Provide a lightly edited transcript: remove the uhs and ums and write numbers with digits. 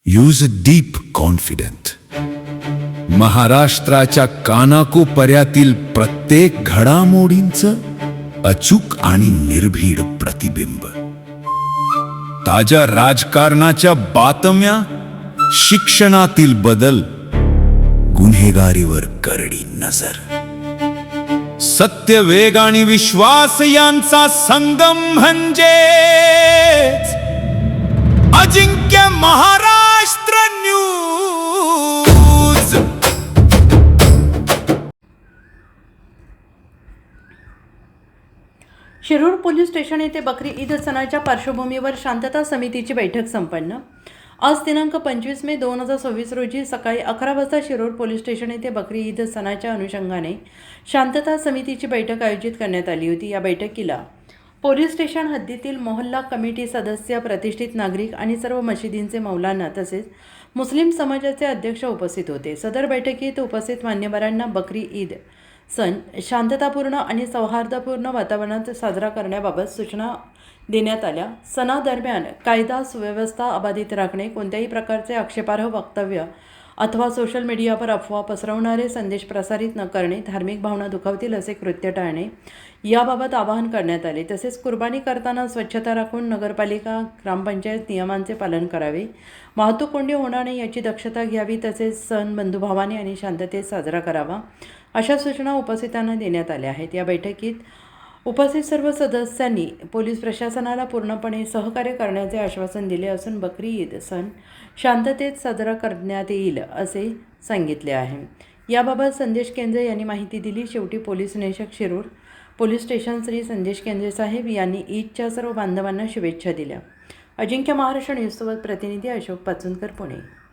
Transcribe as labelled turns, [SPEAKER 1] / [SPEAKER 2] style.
[SPEAKER 1] Use deep confident. महाराष्ट्राच्या कानाकोपऱ्यातील प्रत्येक घडामोडींचं अचूक आणि निर्भीड प्रतिबिंब. ताज्या राजकारणाच्या बातम्या, शिक्षणातील बदल, गुन्हेगारीवर करडी नजर. सत्य, वेग आणि विश्वास यांचा संगम म्हणजे Ajinkya Maharashtra news.
[SPEAKER 2] Shirur police station येथे बकरी ईद सणाच्या पार्श्वभूमीवर शांतता समितीची बैठक संपन्न. आज दिनांक 25 मे 2026 रोजी सकाळी 11 वाजता शिरूर पोलीस स्टेशन येथे बकरी ईद सणाच्या अनुषंगाने शांतता समितीची बैठक आयोजित करण्यात आली होती. या बैठकीला पोलीस स्टेशन हद्दीतील मोहल्ला कमिटी सदस्य, प्रतिष्ठित नागरिक आणि सर्व मशिदींचे मौलाना तसेच मुस्लिम समाजाचे अध्यक्ष उपस्थित होते. सदर बैठकीत उपस्थित मान्यवरांना बकरी ईद सण शांततापूर्ण आणि सौहार्दपूर्ण वातावरणात साजरा करण्याबाबत सूचना देण्यात आल्या. सणादरम्यान कायदा सुव्यवस्था अबाधित राखणे, कोणत्याही प्रकारचे आक्षेपार्ह वक्तव्य अथवा सोशल मीडियावर अफवा पसरवणारे संदेश प्रसारित न करणे, धार्मिक भावना दुखावतील असे कृत्य टाळणे याबाबत आवाहन करण्यात आले. तसेच कुर्बानी करताना स्वच्छता राखून नगरपालिका, ग्रामपंचायत नियमांचे पालन करावे, वाहतूक कोंडी होणार नाही याची दक्षता घ्यावी, तसेच सण बंधुभावाने आणि शांततेत साजरा करावा अशा सूचना उपस्थितांना देण्यात आल्या आहेत. या बैठकीत उपस्थित सर्व सदस्यांनी पोलीस प्रशासनाला पूर्णपणे सहकार्य करण्याचे आश्वासन दिले असून बकरी ईद सण शांततेत साजरा करण्यात येईल असे सांगितले आहे. याबाबत संदेश केंद्रे यांनी माहिती दिली. शेवटी पोलीस निरीक्षक शिरूर पोलीस स्टेशन श्री संदेश केंद्रे साहेब यांनी ईदच्या सर्व बांधवांना शुभेच्छा दिल्या. अजिंक्य महाराष्ट्र न्यूजसोबत प्रतिनिधी अशोक पाचुनकर, पुणे.